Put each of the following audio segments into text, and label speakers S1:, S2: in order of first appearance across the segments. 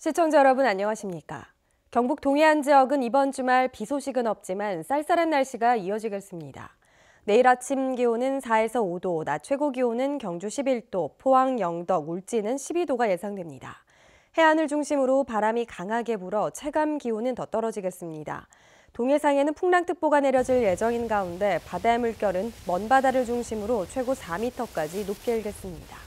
S1: 시청자 여러분 안녕하십니까? 경북 동해안 지역은 이번 주말 비 소식은 없지만 쌀쌀한 날씨가 이어지겠습니다. 내일 아침 기온은 4에서 5도, 낮 최고 기온은 경주 11도, 포항, 영덕, 울진은 12도가 예상됩니다. 해안을 중심으로 바람이 강하게 불어 체감 기온은 더 떨어지겠습니다. 동해상에는 풍랑특보가 내려질 예정인 가운데 바다의 물결은 먼 바다를 중심으로 최고 4m까지 높게 일겠습니다.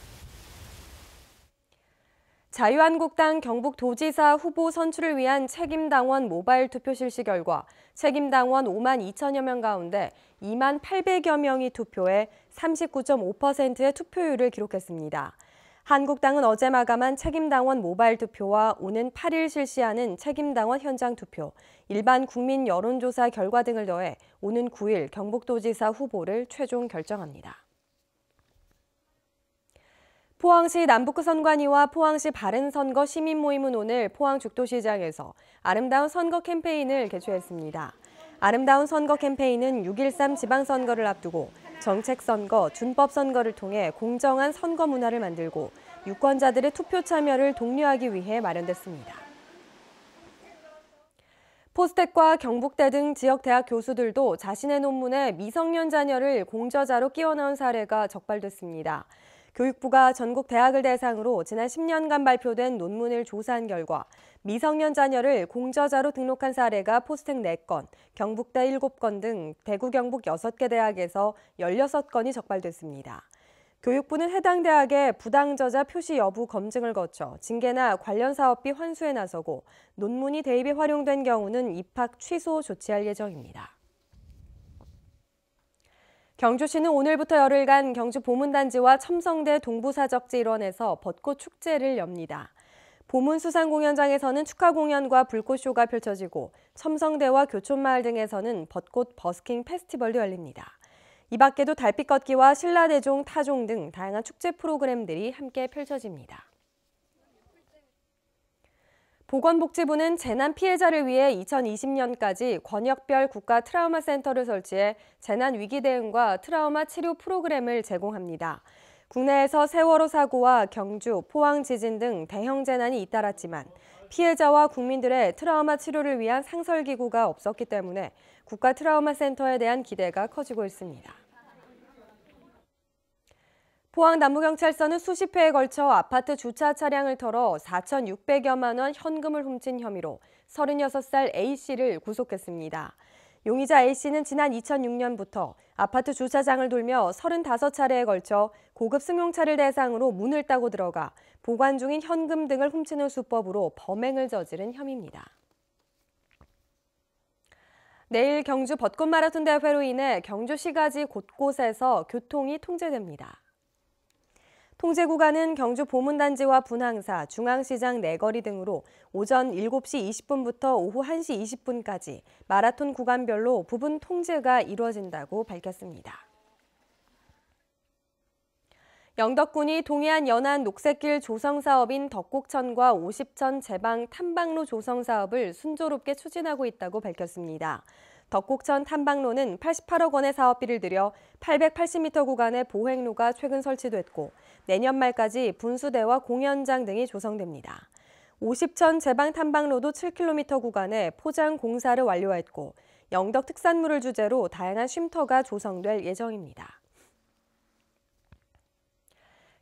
S1: 자유한국당 경북도지사 후보 선출을 위한 책임당원 모바일 투표 실시 결과 책임당원 5만 2천여 명 가운데 2만 800여 명이 투표해 39.5%의 투표율을 기록했습니다. 한국당은 어제 마감한 책임당원 모바일 투표와 오는 8일 실시하는 책임당원 현장 투표, 일반 국민 여론조사 결과 등을 더해 오는 9일 경북도지사 후보를 최종 결정합니다. 포항시 남북구 선관위와 포항시 바른선거 시민모임은 오늘 포항 죽도시장에서 아름다운 선거 캠페인을 개최했습니다. 아름다운 선거 캠페인은 6.13 지방선거를 앞두고 정책선거, 준법선거를 통해 공정한 선거 문화를 만들고 유권자들의 투표 참여를 독려하기 위해 마련됐습니다. 포스텍과 경북대 등 지역 대학 교수들도 자신의 논문에 미성년 자녀를 공저자로 끼워 넣은 사례가 적발됐습니다. 교육부가 전국 대학을 대상으로 지난 10년간 발표된 논문을 조사한 결과 미성년 자녀를 공저자로 등록한 사례가 포스텍 4건, 경북대 7건 등 대구 경북 6개 대학에서 16건이 적발됐습니다. 교육부는 해당 대학의 부당저자 표시 여부 검증을 거쳐 징계나 관련 사업비 환수에 나서고 논문이 대입에 활용된 경우는 입학 취소 조치할 예정입니다. 경주시는 오늘부터 열흘간 경주 보문단지와 첨성대 동부사적지 일원에서 벚꽃 축제를 엽니다. 보문수상공연장에서는 축하 공연과 불꽃쇼가 펼쳐지고 첨성대와 교촌마을 등에서는 벚꽃 버스킹 페스티벌도 열립니다. 이 밖에도 달빛 걷기와 신라대종, 타종 등 다양한 축제 프로그램들이 함께 펼쳐집니다. 보건복지부는 재난 피해자를 위해 2020년까지 권역별 국가 트라우마 센터를 설치해 재난 위기 대응과 트라우마 치료 프로그램을 제공합니다. 국내에서 세월호 사고와 경주, 포항 지진 등 대형 재난이 잇따랐지만 피해자와 국민들의 트라우마 치료를 위한 상설기구가 없었기 때문에 국가 트라우마 센터에 대한 기대가 커지고 있습니다. 포항 남부경찰서는 수십 회에 걸쳐 아파트 주차 차량을 털어 4,600여만 원 현금을 훔친 혐의로 36살 A씨를 구속했습니다. 용의자 A씨는 지난 2006년부터 아파트 주차장을 돌며 35차례에 걸쳐 고급 승용차를 대상으로 문을 따고 들어가 보관 중인 현금 등을 훔치는 수법으로 범행을 저지른 혐의입니다. 내일 경주 벚꽃 마라톤 대회로 인해 경주시가지 곳곳에서 교통이 통제됩니다. 통제 구간은 경주 보문단지와 분항사, 중앙시장 내거리 등으로 오전 7시 20분부터 오후 1시 20분까지 마라톤 구간별로 부분 통제가 이루어진다고 밝혔습니다. 영덕군이 동해안 연안 녹색길 조성 사업인 덕곡천과 50천 제방 탐방로 조성 사업을 순조롭게 추진하고 있다고 밝혔습니다. 덕곡천 탐방로는 88억 원의 사업비를 들여 880m 구간의 보행로가 최근 설치됐고 내년 말까지 분수대와 공연장 등이 조성됩니다. 50천 제방 탐방로도 7km 구간에 포장 공사를 완료했고 영덕 특산물을 주제로 다양한 쉼터가 조성될 예정입니다.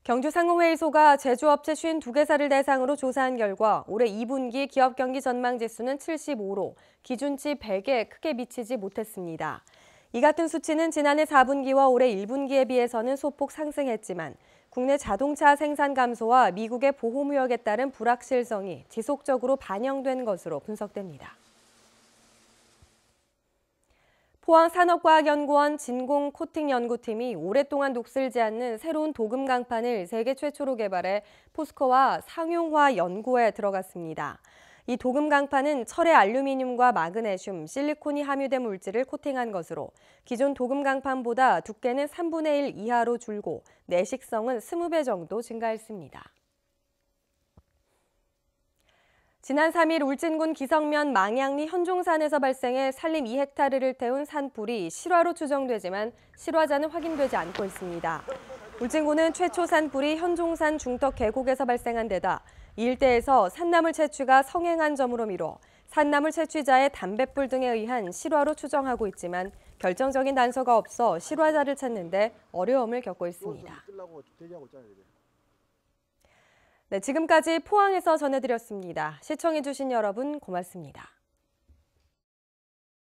S1: 경주상공회의소가 제조업체 52개사를 대상으로 조사한 결과 올해 2분기 기업 경기 전망 지수는 75로 기준치 100에 크게 미치지 못했습니다. 이 같은 수치는 지난해 4분기와 올해 1분기에 비해서는 소폭 상승했지만 국내 자동차 생산 감소와 미국의 보호무역에 따른 불확실성이 지속적으로 반영된 것으로 분석됩니다. 포항산업과학연구원 진공 코팅 연구팀이 오랫동안 녹슬지 않는 새로운 도금 강판을 세계 최초로 개발해 포스코와 상용화 연구에 들어갔습니다. 이 도금 강판은 철의 알루미늄과 마그네슘, 실리콘이 함유된 물질을 코팅한 것으로 기존 도금 강판보다 두께는 3분의 1 이하로 줄고 내식성은 20배 정도 증가했습니다. 지난 3일 울진군 기성면 망양리 현종산에서 발생해 산림 2헥타르를 태운 산불이 실화로 추정되지만 실화자는 확인되지 않고 있습니다. 울진군은 최초 산불이 현종산 중턱 계곡에서 발생한 데다 이 일대에서 산나물 채취가 성행한 점으로 미뤄 산나물 채취자의 담뱃불 등에 의한 실화로 추정하고 있지만 결정적인 단서가 없어 실화자를 찾는 데 어려움을 겪고 있습니다. 네, 지금까지 포항에서 전해드렸습니다. 시청해주신 여러분 고맙습니다.